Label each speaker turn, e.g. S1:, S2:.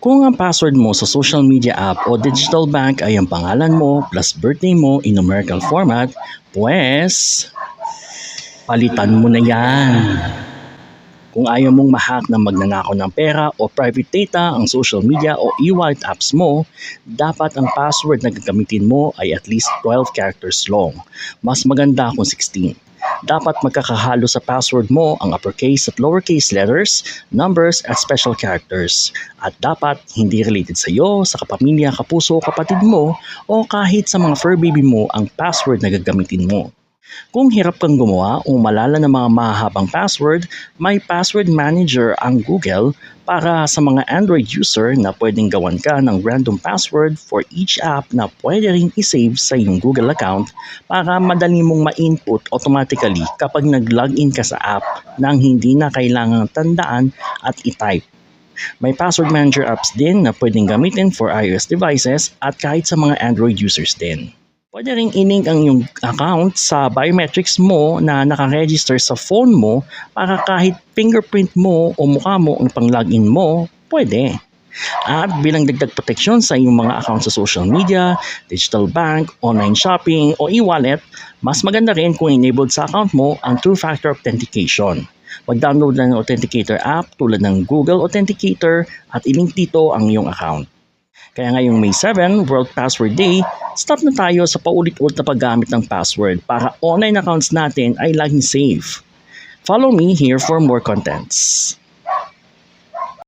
S1: Kung ang password mo sa social media app o digital bank ay ang pangalan mo plus birthday mo in numerical format, pues palitan mo na yan. Kung ayaw mong ma-hack na magnanakaw ng pera o private data ang social media o e-wallet apps mo, dapat ang password na gagamitin mo ay at least 12 characters long. Mas maganda kung 16. Dapat magkakahalo sa password mo ang uppercase at lowercase letters, numbers at special characters. At dapat hindi related sa iyo, sa kapamilya, kapuso, kapatid mo o kahit sa mga fur baby mo ang password na gagamitin mo. Kung hirap kang gumawa o malala ng mga mahahabang password, may password manager ang Google para sa mga Android user na pwedeng gawan ka ng random password for each app na pwede ring isave sa iyong Google account para madali mong ma-input automatically kapag nag-login ka sa app nang hindi na kailangang tandaan at i-type. May password manager apps din na pwedeng gamitin for iOS devices at kahit sa mga Android users din. Pwede ring i-link ang iyong account sa biometrics mo na nakaregister sa phone mo para kahit fingerprint mo o mukha mo ang pang-login mo, pwede. At bilang dagdag proteksyon sa iyong mga account sa social media, digital bank, online shopping o e-wallet, mas maganda rin kung enabled sa account mo ang two-factor authentication. Mag-download lang ng Authenticator app tulad ng Google Authenticator at i-link dito ang iyong account. Kaya ngayong May 7, World Password Day, stop na tayo sa paulit-ulit na paggamit ng password para online accounts natin ay laging safe. Follow me here for more contents.